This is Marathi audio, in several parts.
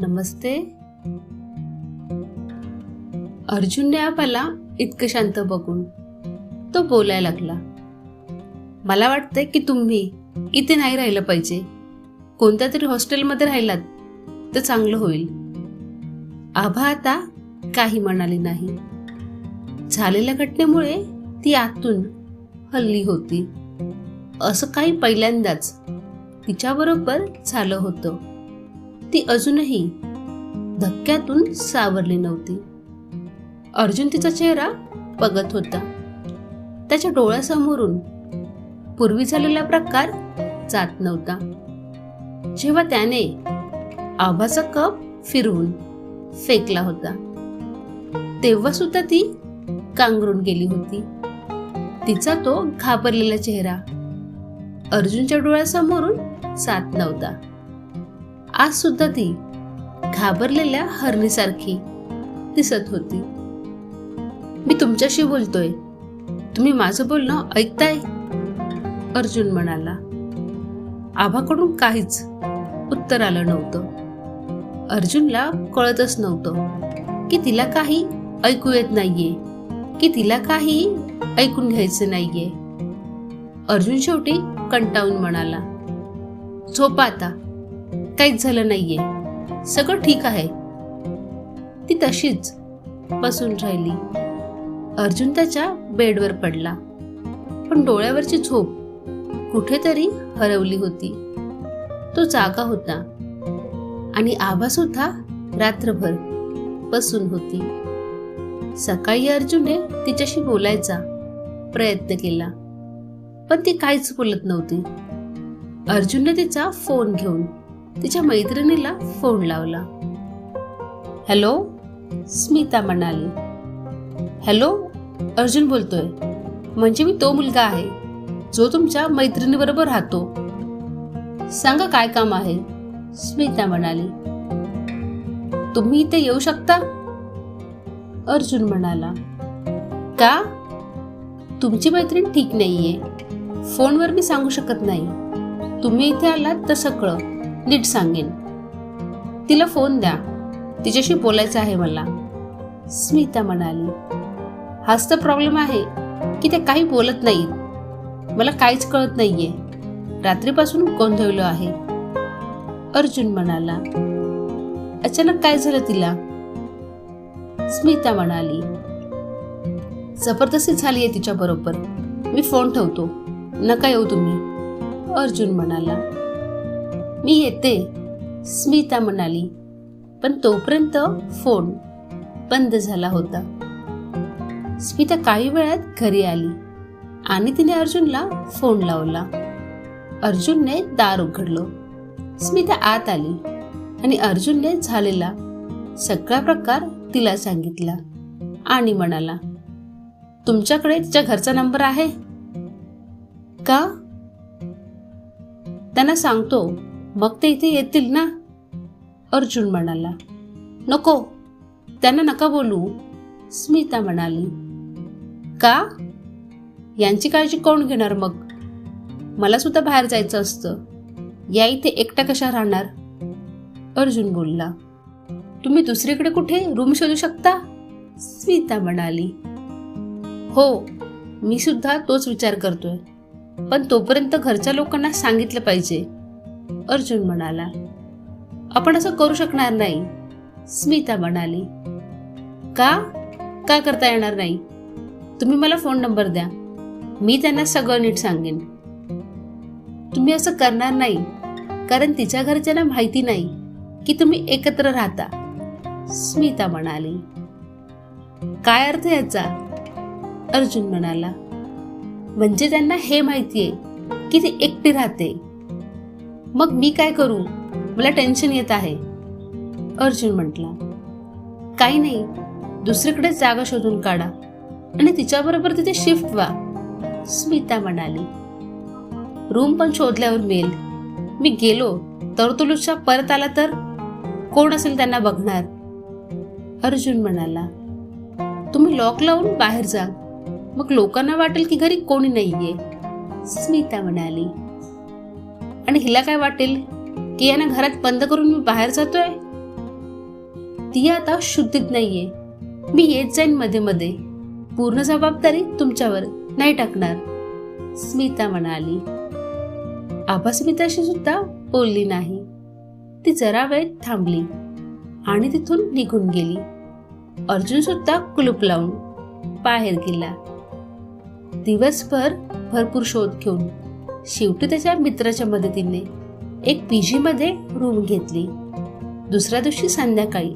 नमस्ते. अर्जुनने आम्हाला इतकं शांत बघून तो बोलायला लागला. मला वाटतंय की तुम्ही इथे नाही राहिलं पाहिजे. कोणत्या तरी हॉस्टेलमध्ये राहिलात तर चांगलं होईल. आभा आता काही म्हणाली नाही. झालेल्या घटनेमुळे ती आतून हलली होती. असं काही पहिल्यांदाच तिच्याबरोबर झालं होतं. ती अजूनही धक्क्यातून सावरली नव्हती. अर्जुन तिचा चेहरा बघत होता. त्याच्या डोळ्यासमोरून पूर्वी झालेला प्रकार जात नव्हता. जेव्हा त्याने आभाचा कप फिरवून फेकला होता तेव्हा सुद्धा ती कांगरून गेली होती. तिचा तो घाबरलेला चेहरा अर्जुनच्या डोळ्यासमोरून जात नव्हता. आज सुद्धा ती घाबरलेल्या हरणीसारखी दिसत होती. मी तुमच्याशी बोलतोय, तुम्ही माझं बोलणं ऐकताय? अर्जुन म्हणाला. आभाकडून काहीच उत्तर आलं नव्हतं. अर्जुनला कळतच नव्हतं की तिला काही ऐकू येत नाहीये, की तिला काही ऐकून घ्यायचं नाहीये. अर्जुन शेवटी कंटाळून म्हणाला, झोपा आता, काहीच झालं नाहीये, सगळं ठीक आहे. ती तशीच बसून राहिली. अर्जुन त्याच्या बेडवर पडला, पण डोळ्यावरची झोप कुठेतरी हरवली होती. तो जागा होता आणि आभा सुद्धा रात्रभर बसून होती. सकाळी अर्जुनने तिच्याशी बोलायचा प्रयत्न केला, पण ती काहीच बोलत नव्हती. अर्जुनने तिचा फोन घेऊन तिच्या मैत्रिणीला फोन लावला. हॅलो, स्मिता म्हणाली. हॅलो, अर्जुन बोलतोय. म्हणजे मी तो मुलगा आहे जो तुमच्या मैत्रिणीबरोबर राहतो. सांगा काय काम आहे? स्मिता म्हणाली. तुम्ही इथे येऊ शकता? अर्जुन म्हणाला. का? तुमची मैत्रीण ठीक नाहीये. फोनवर मी सांगू शकत नाही. तुम्ही इथे आलात तर सगळं नीट सांगेन. तिला फोन द्या, तिच्याशी बोलायचं आहे मला. स्मिता म्हणाली. हाच तर प्रॉब्लेम आहे की ते काही बोलत नाहीत. मला काहीच कळत नाहीये. रात्रीपासून गोंधळलो आहे. अर्जुन म्हणाला. अचानक काय झालं तिला? स्मिता म्हणाली. जबरदस्ती झाली आहे तिच्या बरोबर. मी फोन ठेवतो, नका येऊ तुम्ही. अर्जुन म्हणाला. मी येते, स्मिता म्हणाली. पण तोपर्यंत फोन बंद झाला होता. स्मिता काही वेळात घरी आली आणि तिने अर्जुनला फोन लावला. अर्जुनने दार उघडलं. स्मिता आत आली आणि अर्जुनने झालेला सगळा प्रकार तिला सांगितला आणि म्हणाला, तुमच्याकडे तिच्या घरचा नंबर आहे का? त्यांना सांगतो, मग ते इथे येतील ना? अर्जुन म्हणाला. नको, त्यांना नका बोलू. स्मिता म्हणाली. का? यांची काळजी कोण घेणार मग? मला सुद्धा बाहेर जायचं असतं. या इथे एकटा कशा राहणार? अर्जुन बोलला. तुम्ही दुसरीकडे कुठे रूम शोधू शकता? स्मिता म्हणाली. हो, मी सुद्धा तोच विचार करतोय, पण तोपर्यंत घरच्या लोकांना सांगितलं पाहिजे. अर्जुन म्हणाला. आपण असं करू शकणार नाही. स्मिता म्हणाली. का? का करता येणार नाही? तुम्ही मला फोन नंबर द्या, मी त्यांना सगळं नीट सांगेन. तुम्ही असं करणार नाही, कारण तिच्या घरच्यांना माहिती नाही की तुम्ही एकत्र राहता. स्मिता म्हणाली. काय अर्थ याचा? अर्जुन म्हणाला. म्हणजे त्यांना हे माहितीये की ती एकटी राहते. मग मी काय करू? मला टेन्शन येत आहे. अर्जुन म्हटला. काही नाही, दुसरीकडे जागा शोधून काढा आणि तिच्याबरोबर तिथे शिफ्ट व्हा. स्मिता म्हणाली. रूम पण शोधल्यावर मिळेल. मी गेलो तर तो लुच्चा परत आला तर कोण असेल त्यांना बघणार? अर्जुन म्हणाला. तुम्ही लॉक लावून बाहेर जा, मग लोकांना वाटेल की घरी कोणी नाहीये. स्मिता म्हणाली. आणि हिला काय वाटेल की यानं घरात बंद करून मी बाहेर जातोय? ती आता शुद्धीत नाहीये. मी येत जाईन मध्ये मध्ये. पूर्ण जबाबदारी तुमच्यावर नाही टाकणार, स्मिता म्हणाली. आभा स्मिताशी सुद्धा बोलली नाही. ती जरा वेळ थांबली आणि तिथून निघून गेली. अर्जुन सुद्धा कुलूप लावून बाहेर गेला. दिवसभर भरपूर शोध घेऊन शेवटी त्याच्या मित्राच्या मदतीने एक पीजी मध्ये रूम घेतली. दुसऱ्या दिवशी संध्याकाळी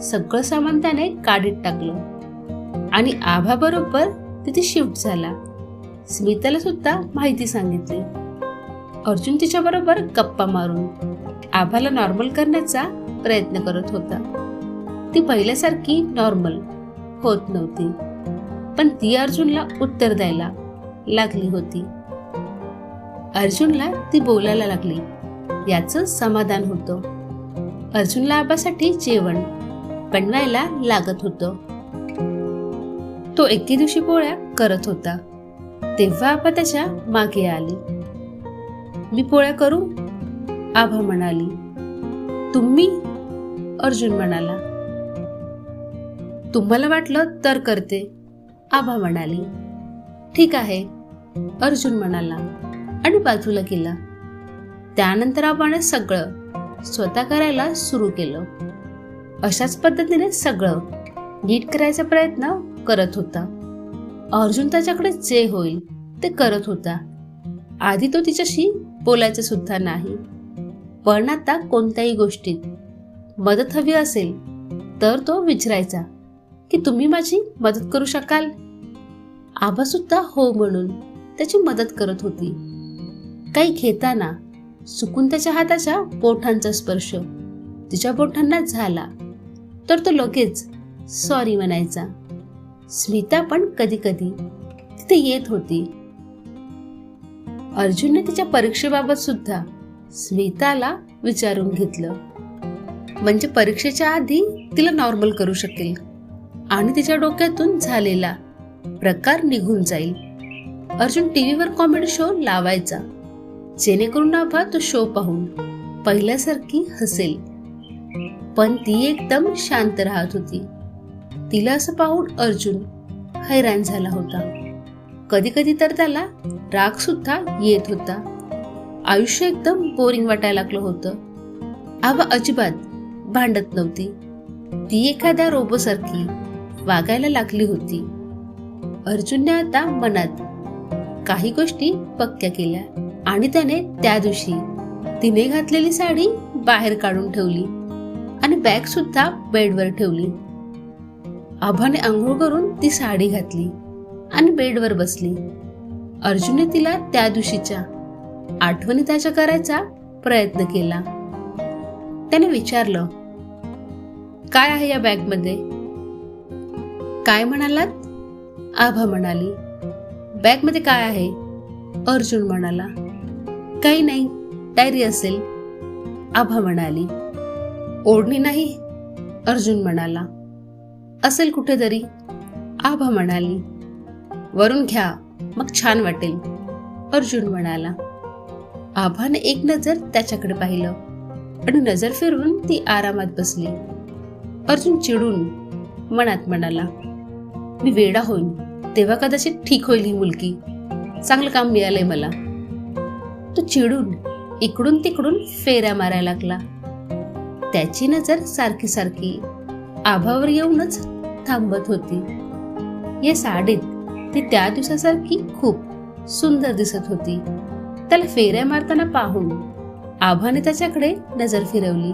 सगळं सामान त्याने गाडीत टाकलं आणि आभा बरोबर तिथे शिफ्ट झाला. स्मिताला सुद्धा माहिती सांगितली. अर्जुन तिच्या बरोबर गप्पा मारून आभाला नॉर्मल करण्याचा प्रयत्न करत होता. ती पहिल्यासारखी नॉर्मल होत नव्हती, पण ती अर्जुनला उत्तर द्यायला लागली होती. अर्जुनला ती बोलायला लागली याचं समाधान होतं. अर्जुनला आबासाठी जेवण बनवायला लागत होतं. तो एके दिवशी पोळ्या करत होता तेव्हा आबा त्याच्या मागे आली. मी पोळ्या करू, आभा म्हणाली. तुम्ही, अर्जुन म्हणाला. तुम्हाला वाटलं तर करते, आभा म्हणाली. ठीक आहे, अर्जुन म्हणाला आणि बाजूला गेला. त्यानंतर आबाने सगळं स्वतः करायला सुरू केलं. अशाच पद्धतीने सगळं नीट करायचा प्रयत्न करत होता. अर्जुन त्याच्याकडे जे होईल ते करत होता. आधी तो तिच्याशी बोलायचं सुद्धा नाही, पण आता कोणत्याही गोष्टीत मदत हवी असेल तर तो विचारायचा की तुम्ही माझी मदत करू शकाल. आभा सुद्धा हो म्हणून त्याची मदत करत होती. काही घेताना चुकून त्याच्या हाताच्या बोटांचा स्पर्श तिच्या बोटांना झाला तर तो लगेच सॉरी म्हणायचा. स्मिता पण कधी कधी तिथे येत होती. अर्जुनने तिच्या परीक्षेबाबत सुद्धा स्मिताला विचारून घेतलं, म्हणजे परीक्षेच्या आधी तिला नॉर्मल करू शकेल आणि तिच्या डोक्यातून झालेला प्रकार निघून जाईल. अर्जुन टीव्हीवर कॉमेडी शो लावायचा, जेणेकरून आभा तो शो पाहून पहिल्यासारखी हसेल. पण ती एकदम शांत राहत होती. तिला असं पाहून अर्जुन हैराण झाला होता. कधी कधी तर त्याला राग सुद्धा येत होता. आयुष्य एकदम बोरिंग वाटायला लागलं होतं. आभा अजिबात भांडत नव्हती. ती एखाद्या रोबोसारखी वागायला लागली होती. अर्जुनने आता मनात काही गोष्टी पक्क्या केल्या आणि त्याने त्या दिवशी तिने घातलेली साडी बाहेर काढून ठेवली आणि बॅग सुद्धा बेडवर ठेवली. आभाने आंघोळ करून ती साडी घातली आणि बेडवर बसली. अर्जुनने तिला त्या दिवशीच्या आठवणी ताज्या करायचा प्रयत्न केला. त्याने विचारलं, काय आहे या बॅग मध्ये? काय म्हणालात? आभा म्हणाली. बॅग मध्ये काय आहे? अर्जुन म्हणाला. काही नाही, डायरी असेल, आभा म्हणाली. ओढणी नाही? अर्जुन म्हणाला. असेल कुठेतरी, आभा म्हणाली. वरून घ्या, मग छान वाटेल, अर्जुन म्हणाला. आभाने एक नजर त्याच्याकडे पाहिलं आणि नजर फिरवून ती आरामात बसली. अर्जुन चिडून मनात म्हणाला, मी वेडा होईन तेव्हा कदाचित ठीक होईल ही मुलगी. चांगलं काम मिळालंय मला. तो चिडून इकडून तिकडून फेऱ्या मारायला लागला. त्याची नजर सारखी सारखी आभावर येऊनच थांबत होती. या साडीत ती त्या दिवसासारखी खूप सुंदर दिसत होती. त्याला फेऱ्या मारताना पाहून आभाने त्याच्याकडे नजर फिरवली.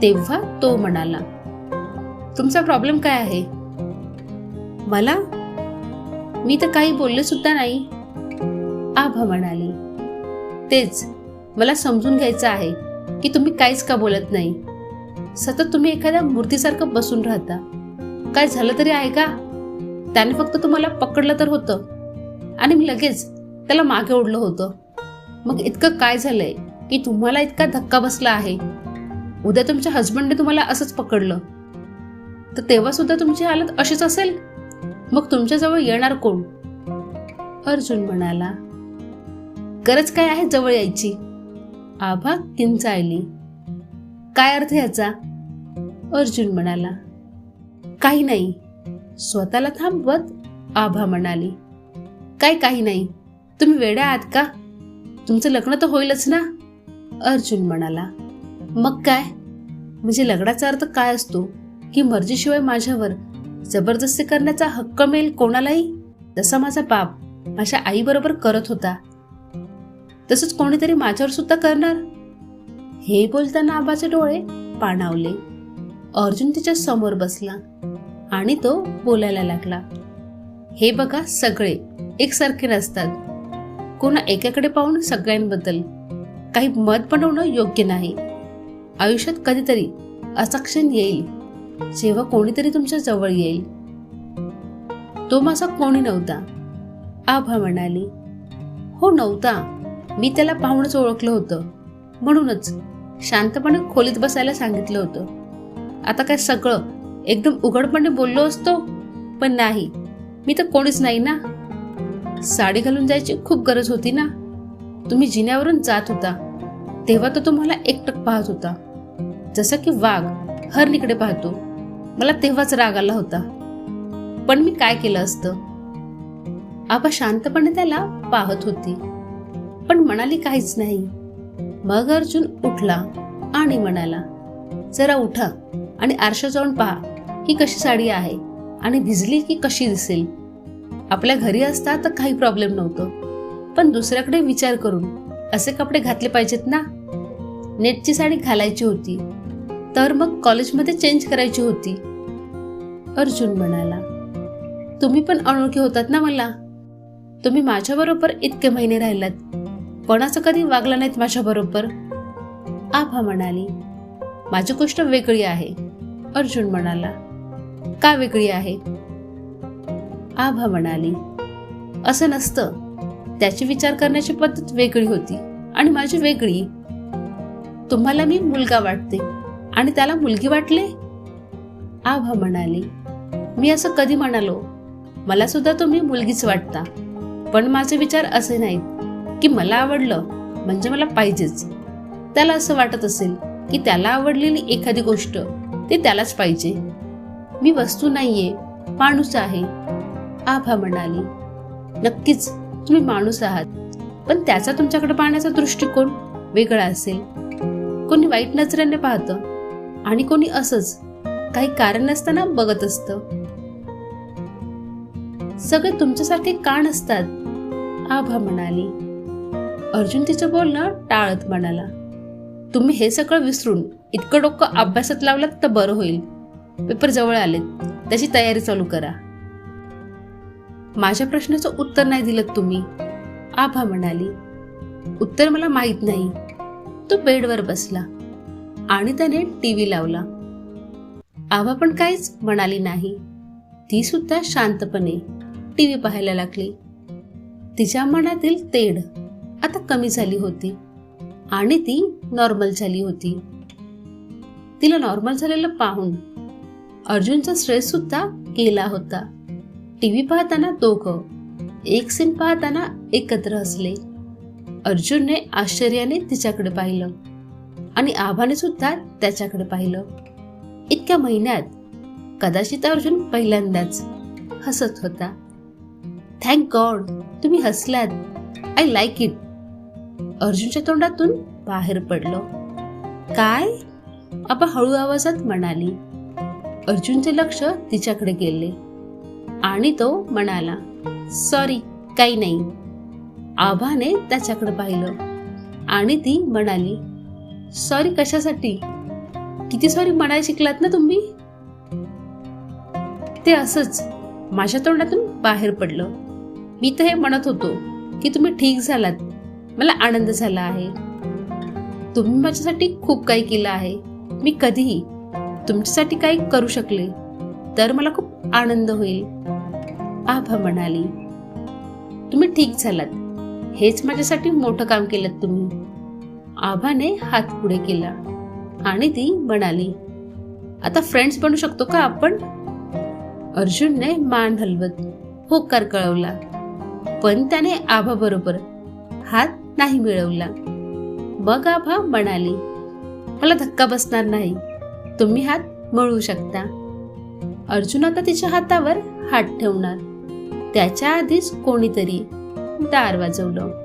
तेव्हा तो म्हणाला, तुमचा प्रॉब्लेम काय आहे? मला? मी तर काही बोलले सुद्धा नाही, आभा म्हणाली. तेच मला समजून घ्यायचं आहे की तुम्ही काहीच का बोलत नाही. सतत तुम्ही एखाद्या मूर्तीसारखं बसून राहता. काय झालं तरी आहे का? त्याने फक्त तुम्हाला पकडलं तर होतं आणि मी लगेच त्याला मागे ओढलं होतं. मग इतकं काय झालंय की तुम्हाला इतका धक्का बसला आहे? उद्या तुमच्या हजबंडने तुम्हाला असंच पकडलं तर तेव्हा सुद्धा तुमची हालत अशीच असेल. मग तुमच्याजवळ येणार कोण? अर्जुन म्हणाला. गरज काय आहे जवळ यायची? आभा किंचाळली. काय अर्थ याचा? अर्जुन म्हणाला. काही नाही, स्वतःला थांबवत आभा म्हणाली. काय काही नाही, तुम्ही वेड्या आहात का? तुमचं लग्न तर होईलच ना? अर्जुन म्हणाला. मग काय, म्हणजे लग्नाचा अर्थ काय असतो की मर्जीशिवाय माझ्यावर जबरदस्ती करण्याचा हक्क मिळेल कोणालाही? जसा माझा बाप माझ्या आईबरोबर करत होता तसंच कोणीतरी माझ्यावर सुद्धा करणार? हे बोलताना आबाचे डोळे पाणावले. अर्जुन तिच्या समोर बसला आणि तो बोलायला लागला. हे बघा, सगळे एकसारखे नसतात. कोणा एकाकडे पाहून सगळ्यांबद्दल काही मत बनवणं योग्य नाही. आयुष्यात कधीतरी असा क्षण येईल जेव्हा कोणीतरी तुमच्या जवळ येईल. तो माझा कोणी नव्हता, आभा म्हणाली. हो नव्हता, मी त्याला पाहूनच ओळखलं होतं, म्हणूनच शांतपणे खोलीत बसायला सांगितलं होतं. आता काय सगळं एकदम उघडपणे बोललो असतो, पण नाही, मी तर कोणीच नाही ना. साडी घालून जायची खूप गरज होती ना. तुम्ही जिन्यावरून जात होता तेव्हा तो तुम्हाला एकटक पाहत होता, जसं की वाघ हरणीकडे पाहतो. मला तेव्हाच राग आला होता, पण मी काय केलं असतं? आबा शांतपणे त्याला पाहत होती, पण म्हणाली काहीच नाही. मग अर्जुन उठला आणि म्हणाला, जरा उठा आणि आरशात जाऊन पहा ही कशी साडी आहे आणि भिजली की कशी दिसेल. आपल्या घरी असता तर काही प्रॉब्लेम नव्हतं, पण दुसऱ्याकडे विचार करून असे कपडे घातले पाहिजेत ना. नेटची साडी घालायची होती तर मग कॉलेजमध्ये चेंज करायची होती. अर्जुन म्हणाला. तुम्ही पण अनोळखी होतात ना मला. तुम्ही माझ्याबरोबर इतके महिने राहिलात, कोणाचं कधी वागलं नाहीत माझ्याबरोबर. आभा म्हणाली. माझी गोष्ट वेगळी आहे. अर्जुन म्हणाला. का वेगळी आहे? आभा म्हणाली. असं नसतं, त्याची विचार करण्याची पद्धत वेगळी होती आणि माझी वेगळी. तुम्हाला मी मुलगा वाटते आणि त्याला मुलगी वाटले? आभा म्हणाली. मी असं कधी म्हणालो? मला सुद्धा तुम्ही मुलगीच वाटता, पण माझे विचार असे नाहीत की मला आवडलं म्हणजे मला पाहिजेच. त्याला असं वाटत असेल की त्याला आवडलेली एखादी गोष्ट ते त्यालाच पाहिजे. मी वस्तू नाहीये, माणूस आहे. आभा म्हणाली. नक्कीच तुम्ही माणूस आहात, पण त्याचा तुमच्याकडे पाहण्याचा दृष्टिकोन वेगळा असेल. कोणी वाईट नजरेने पाहतं आणि कोणी असंच काही कारण नसताना बघत असतं. सगळे तुमच्यासारखे का नसतात? आभा म्हणाली. अर्जुन तिचं बोलणं टाळत म्हणाला. तुम्ही हे सगळं विसरून इतकं डोकं अभ्यासात लावलात तर बरं होईल. पेपर जवळ आलेत, त्याची तयारी चालू करा. माझ्या प्रश्नाचं उत्तर नाही दिलं तुम्ही, आभा म्हणाली. उत्तर मला माहित नाही. तो बेडवर बसला आणि त्याने टीव्ही लावला. आभा पण काहीच म्हणाली नाही. ती सुद्धा शांतपणे टीव्ही पाहायला लागली. तिच्या मनातील तेढ आता कमी झाली होती आणि ती नॉर्मल झाली होती. तिला नॉर्मल झालेलं पाहून अर्जुनचा स्ट्रेस सुद्धा गेला होता. टीव्ही पाहताना दोघं एक सीन पाहताना एकत्र हसले. अर्जुनने आश्चर्याने तिच्याकडे पाहिलं आणि आभाने सुद्धा त्याच्याकडे पाहिलं. इतक्या महिन्यात कदाचित अर्जुन पहिल्यांदाच हसत होता. थँक गॉड तुम्ही हसलात. I like it. अर्जुनच्या तोंडातून बाहेर पडलं. काय? आबा हळू आवाजात म्हणाली. अर्जुनचे लक्ष तिच्याकडे गेले आणि तो म्हणाला, सॉरी, काही नाही. आभाने त्याच्याकडे पाहिलं आणि ती म्हणाली, सॉरी कशासाठी? किती सॉरी म्हणायला शिकलात ना तुम्ही? ते असंच माझ्या तोंडातून बाहेर पडलं. मी तर हे म्हणत होतो की तुम्ही ठीक झालात. मला आनंद झाला आहे. तुम्ही माझ्यासाठी खूप काही केलं आहे. मी कधीही तुमच्यासाठी काही करू शकले तर मला खूप आनंद होईल. आभा म्हणाली. तुम्ही ठीक झालात, हेच माझ्यासाठी मोठं काम केलं तुम्ही. आभाने हात पुढे केला आणि ती म्हणाली, आता फ्रेंड्स बनू शकतो का आपण? अर्जुनने मान हलवत होकार कळवला, पण त्याने आभा बरोबर हात नाही मिळवला. मग आभा म्हणाली, मला धक्का बसणार नाही. तुम्ही हात मिळवू शकता. अर्जुन आता तिच्या हातावर हात ठेवणार. त्याच्या आधीच कोणीतरी दार वाजवलं.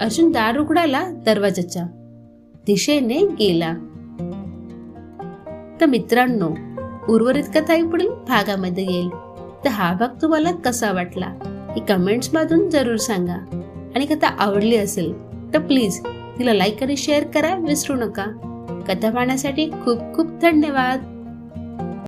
अर्जुन दार उघडायला दरवाजाच्या दिशेने गेला. तर मित्रांनो, उर्वरित कथा पुढील भागामध्ये येईल. तर हा भाग तुम्हाला कसा वाटला हे कमेंट्स मधून जरूर सांगा. आणि कथा आवडली असेल तर प्लीज तिला लाईक आणि शेअर करा विसरू नका. कथा पाहण्यासाठी खूप खूप धन्यवाद.